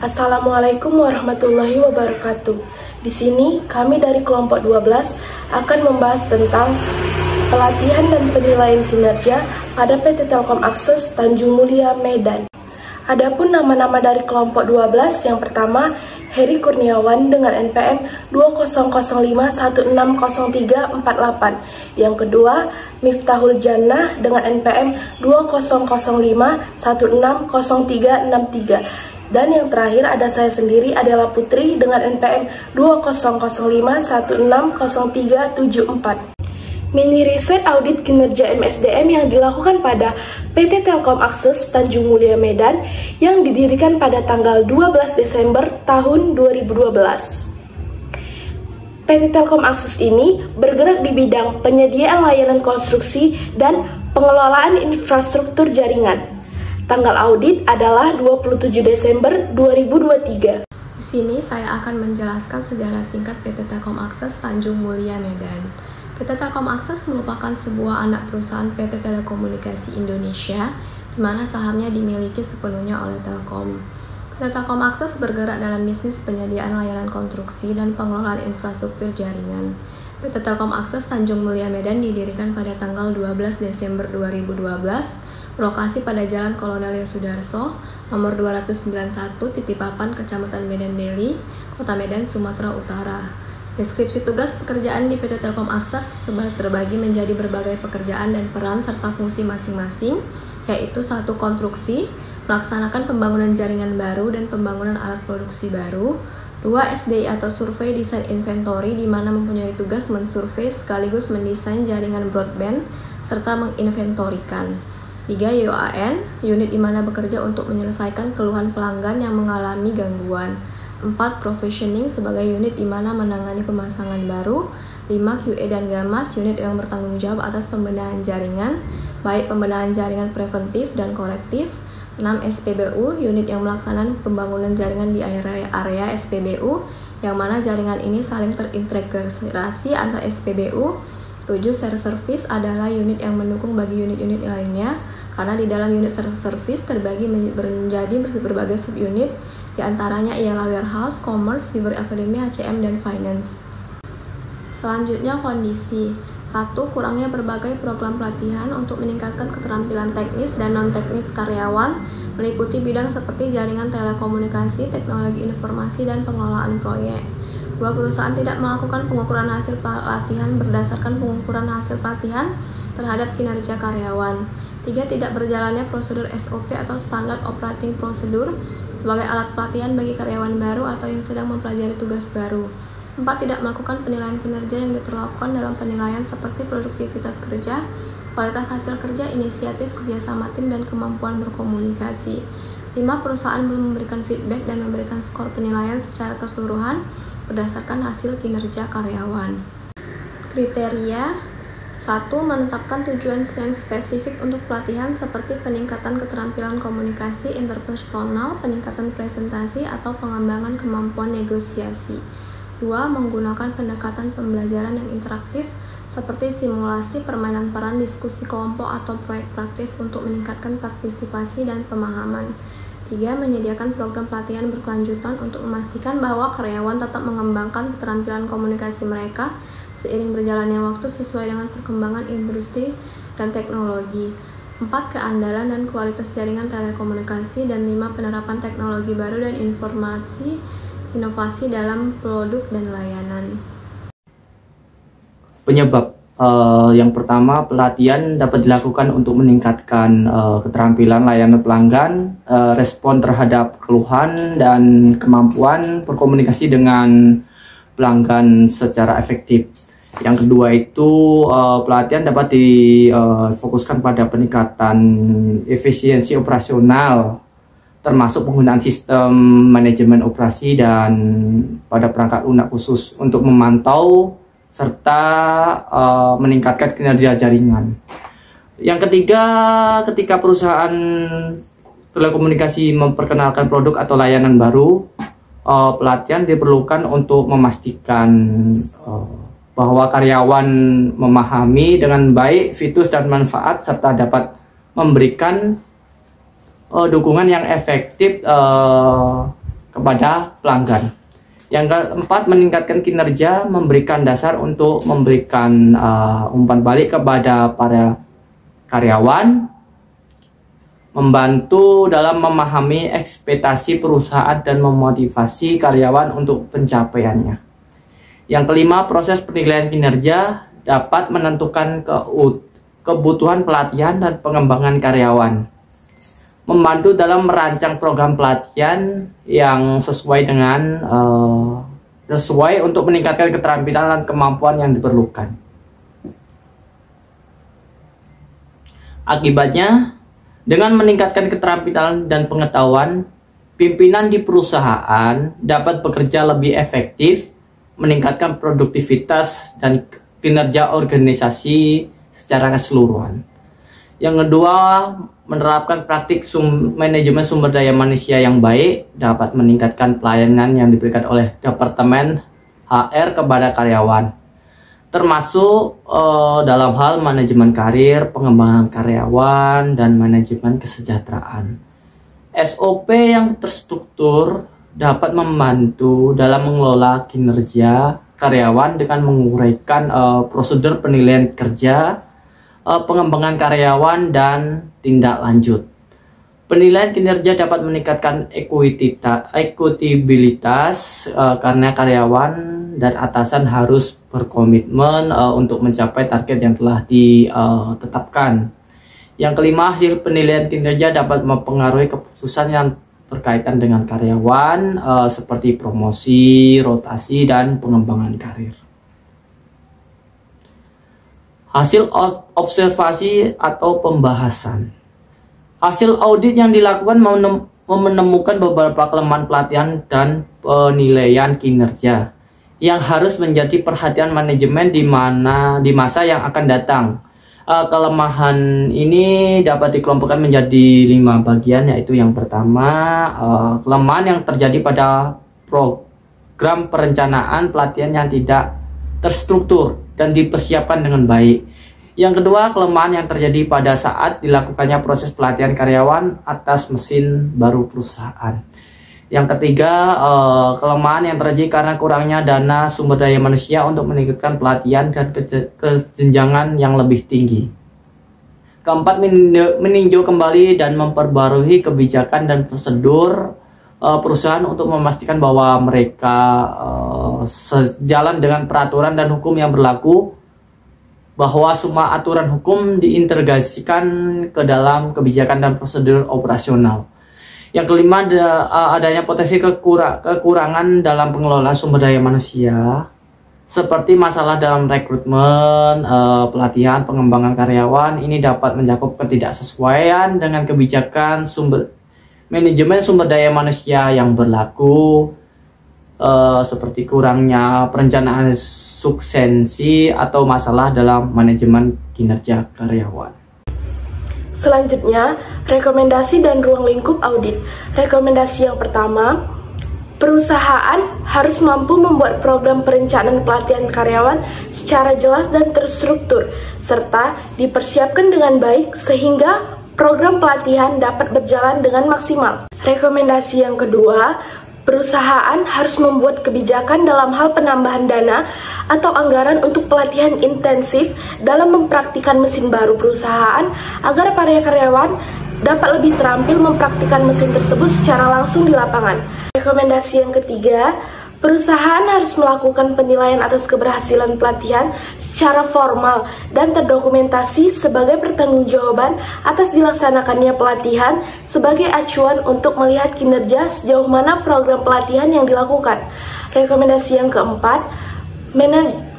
Assalamualaikum warahmatullahi wabarakatuh. Di sini kami dari kelompok 12 akan membahas tentang pelatihan dan penilaian kinerja pada PT Telkom Akses Tanjung Mulia, Medan. Adapun nama-nama dari kelompok 12, yang pertama Heri Kurniawan dengan NPM 2005160348. Yang kedua Miftahul Jannah dengan NPM 2005160363. Dan yang terakhir ada saya sendiri adalah Putri dengan NPM 2005160374. Mini riset audit kinerja MSDM yang dilakukan pada PT Telkom Akses Tanjung Mulia, Medan yang didirikan pada tanggal 12 Desember tahun 2012. PT Telkom Akses ini bergerak di bidang penyediaan layanan konstruksi dan pengelolaan infrastruktur jaringan. Tanggal audit adalah 27 Desember 2023. Di sini saya akan menjelaskan sejarah singkat PT Telkom Akses Tanjung Mulia, Medan. PT Telkom Akses merupakan sebuah anak perusahaan PT Telekomunikasi Indonesia, di mana sahamnya dimiliki sepenuhnya oleh Telkom. PT Telkom Akses bergerak dalam bisnis penyediaan layanan konstruksi dan pengelolaan infrastruktur jaringan. PT Telkom Akses Tanjung Mulia, Medan didirikan pada tanggal 12 Desember 2012, berlokasi pada Jalan Kolonel Yosudarso, nomor 291, Titipapan, Kecamatan Medan Deli, Kota Medan, Sumatera Utara. Deskripsi tugas pekerjaan di PT Telkom Akses terbagi menjadi berbagai pekerjaan dan peran serta fungsi masing-masing, yaitu 1. Konstruksi, melaksanakan pembangunan jaringan baru dan pembangunan alat produksi baru. 2. SDI atau survei desain inventory, di mana mempunyai tugas mensurvei sekaligus mendesain jaringan broadband serta menginventorikan. 3. UAN, unit di mana bekerja untuk menyelesaikan keluhan pelanggan yang mengalami gangguan. 4. Provisioning sebagai unit di mana menangani pemasangan baru. 5. QA dan Gamas, unit yang bertanggung jawab atas pembenahan jaringan, baik pembenahan jaringan preventif dan korektif. 6. SPBU, unit yang melaksanakan pembangunan jaringan di area SPBU, yang mana jaringan ini saling terintegrasi antar SPBU. 7. Share service adalah unit yang mendukung bagi unit-unit lainnya, karena di dalam unit service terbagi menjadi berbagai subunit. Di antaranya ialah warehouse, commerce, fiber academy, HCM, dan finance. Selanjutnya kondisi. 1. Kurangnya berbagai program pelatihan untuk meningkatkan keterampilan teknis dan non-teknis karyawan, meliputi bidang seperti jaringan telekomunikasi, teknologi informasi, dan pengelolaan proyek. 2. Perusahaan tidak melakukan pengukuran hasil pelatihan berdasarkan pengukuran hasil pelatihan terhadap kinerja karyawan. 3. Tidak berjalannya prosedur SOP atau Standard Operating Procedure sebagai alat pelatihan bagi karyawan baru atau yang sedang mempelajari tugas baru. 4. Tidak melakukan penilaian kinerja yang diperlakukan dalam penilaian seperti produktivitas kerja, kualitas hasil kerja, inisiatif, kerjasama tim, dan kemampuan berkomunikasi. 5. Perusahaan belum memberikan feedback dan memberikan skor penilaian secara keseluruhan berdasarkan hasil kinerja karyawan. Kriteria. 1. Menetapkan tujuan yang spesifik untuk pelatihan seperti peningkatan keterampilan komunikasi interpersonal, peningkatan presentasi, atau pengembangan kemampuan negosiasi. 2. Menggunakan pendekatan pembelajaran yang interaktif seperti simulasi, permainan peran, diskusi kelompok, atau proyek praktis untuk meningkatkan partisipasi dan pemahaman. 3. Menyediakan program pelatihan berkelanjutan untuk memastikan bahwa karyawan tetap mengembangkan keterampilan komunikasi mereka seiring berjalannya waktu sesuai dengan perkembangan industri dan teknologi. 4. Keandalan dan kualitas jaringan telekomunikasi. Dan 5. Penerapan teknologi baru dan inovasi dalam produk dan layanan. Penyebab yang pertama, pelatihan dapat dilakukan untuk meningkatkan keterampilan layanan pelanggan, respon terhadap keluhan, dan kemampuan berkomunikasi dengan pelanggan secara efektif. Yang kedua itu pelatihan dapat difokuskan pada peningkatan efisiensi operasional, termasuk penggunaan sistem manajemen operasi dan pada perangkat lunak khusus untuk memantau serta meningkatkan kinerja jaringan. Yang ketiga, ketika perusahaan telekomunikasi memperkenalkan produk atau layanan baru, pelatihan diperlukan untuk memastikan bahwa karyawan memahami dengan baik fitur dan manfaat serta dapat memberikan dukungan yang efektif kepada pelanggan. Yang keempat, meningkatkan kinerja, memberikan dasar untuk memberikan umpan balik kepada para karyawan, membantu dalam memahami ekspektasi perusahaan dan memotivasi karyawan untuk pencapaiannya. Yang kelima, proses penilaian kinerja dapat menentukan kebutuhan pelatihan dan pengembangan karyawan. Membantu dalam merancang program pelatihan yang sesuai untuk meningkatkan keterampilan dan kemampuan yang diperlukan. Akibatnya, dengan meningkatkan keterampilan dan pengetahuan, pimpinan di perusahaan dapat bekerja lebih efektif, meningkatkan produktivitas dan kinerja organisasi secara keseluruhan. Yang kedua, menerapkan praktik manajemen sumber daya manusia yang baik dapat meningkatkan pelayanan yang diberikan oleh Departemen HR kepada karyawan, termasuk dalam hal manajemen karir, pengembangan karyawan, dan manajemen kesejahteraan. SOP yang terstruktur dapat membantu dalam mengelola kinerja karyawan dengan menguraikan prosedur penilaian kerja, pengembangan karyawan, dan tindak lanjut. Penilaian kinerja dapat meningkatkan ekuitabilitas karena karyawan dan atasan harus berkomitmen untuk mencapai target yang telah ditetapkan. Yang kelima, hasil penilaian kinerja dapat mempengaruhi keputusan yang berkaitan dengan karyawan seperti promosi, rotasi, dan pengembangan karir. Hasil observasi atau pembahasan. Hasil audit yang dilakukan menemukan beberapa kelemahan pelatihan dan penilaian kinerja yang harus menjadi perhatian manajemen di masa yang akan datang. Kelemahan ini dapat dikelompokkan menjadi 5 bagian, yaitu yang pertama, kelemahan yang terjadi pada program perencanaan pelatihan yang tidak terstruktur dan dipersiapkan dengan baik. Yang kedua, kelemahan yang terjadi pada saat dilakukannya proses pelatihan karyawan atas mesin baru perusahaan. Yang ketiga, kelemahan yang terjadi karena kurangnya dana sumber daya manusia untuk meningkatkan pelatihan dan kejenjangan yang lebih tinggi. Keempat, meninjau kembali dan memperbarui kebijakan dan prosedur perusahaan untuk memastikan bahwa mereka sejalan dengan peraturan dan hukum yang berlaku, bahwa semua aturan hukum diintegrasikan ke dalam kebijakan dan prosedur operasional. Yang kelima, adanya potensi kekurangan dalam pengelolaan sumber daya manusia, seperti masalah dalam rekrutmen, pelatihan, pengembangan karyawan. Ini dapat mencakup ketidaksesuaian dengan kebijakan manajemen sumber daya manusia yang berlaku, seperti kurangnya perencanaan suksensi atau masalah dalam manajemen kinerja karyawan. Selanjutnya, rekomendasi dan ruang lingkup audit. Rekomendasi yang pertama, perusahaan harus mampu membuat program perencanaan pelatihan karyawan secara jelas dan terstruktur, serta dipersiapkan dengan baik sehingga program pelatihan dapat berjalan dengan maksimal. Rekomendasi yang kedua, perusahaan harus membuat kebijakan dalam hal penambahan dana atau anggaran untuk pelatihan intensif dalam mempraktikkan mesin baru perusahaan agar para karyawan dapat lebih terampil mempraktikkan mesin tersebut secara langsung di lapangan. Rekomendasi yang ketiga, perusahaan harus melakukan penilaian atas keberhasilan pelatihan secara formal dan terdokumentasi sebagai pertanggungjawaban atas dilaksanakannya pelatihan sebagai acuan untuk melihat kinerja sejauh mana program pelatihan yang dilakukan. Rekomendasi yang keempat,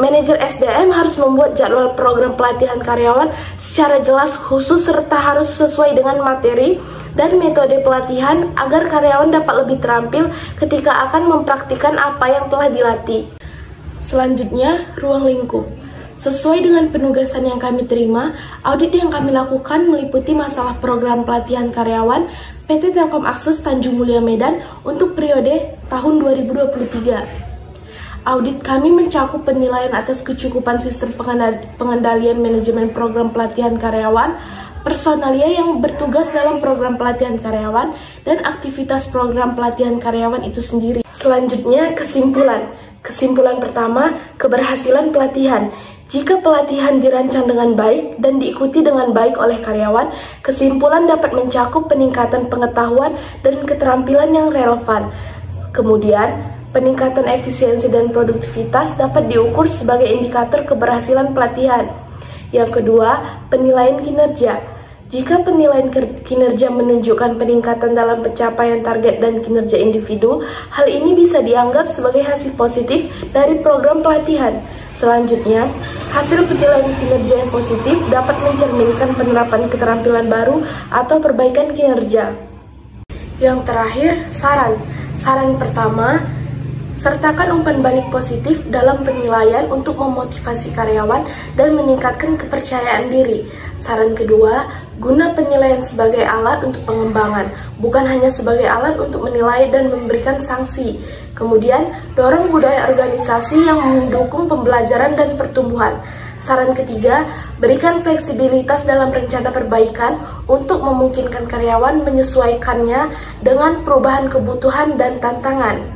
manajer SDM harus membuat jadwal program pelatihan karyawan secara jelas, khusus, serta harus sesuai dengan materi dan metode pelatihan agar karyawan dapat lebih terampil ketika akan mempraktikkan apa yang telah dilatih. Selanjutnya, ruang lingkup. Sesuai dengan penugasan yang kami terima, audit yang kami lakukan meliputi masalah program pelatihan karyawan PT Telkom Akses Tanjung Mulia Medan untuk periode tahun 2023. Audit kami mencakup penilaian atas kecukupan sistem pengendalian manajemen program pelatihan karyawan, personalia yang bertugas dalam program pelatihan karyawan, dan aktivitas program pelatihan karyawan itu sendiri. Selanjutnya, kesimpulan. Kesimpulan pertama, keberhasilan pelatihan. Jika pelatihan dirancang dengan baik dan diikuti dengan baik oleh karyawan, kesimpulan dapat mencakup peningkatan pengetahuan dan keterampilan yang relevan. Kemudian, peningkatan efisiensi dan produktivitas dapat diukur sebagai indikator keberhasilan pelatihan. Yang kedua, penilaian kinerja. Jika penilaian kinerja menunjukkan peningkatan dalam pencapaian target dan kinerja individu, hal ini bisa dianggap sebagai hasil positif dari program pelatihan. Selanjutnya, hasil penilaian kinerja yang positif dapat mencerminkan penerapan keterampilan baru atau perbaikan kinerja. Yang terakhir, saran. Saran pertama, sertakan umpan balik positif dalam penilaian untuk memotivasi karyawan dan meningkatkan kepercayaan diri. Saran kedua, guna penilaian sebagai alat untuk pengembangan, bukan hanya sebagai alat untuk menilai dan memberikan sanksi. Kemudian, dorong budaya organisasi yang mendukung pembelajaran dan pertumbuhan. Saran ketiga, berikan fleksibilitas dalam rencana perbaikan untuk memungkinkan karyawan menyesuaikannya dengan perubahan kebutuhan dan tantangan.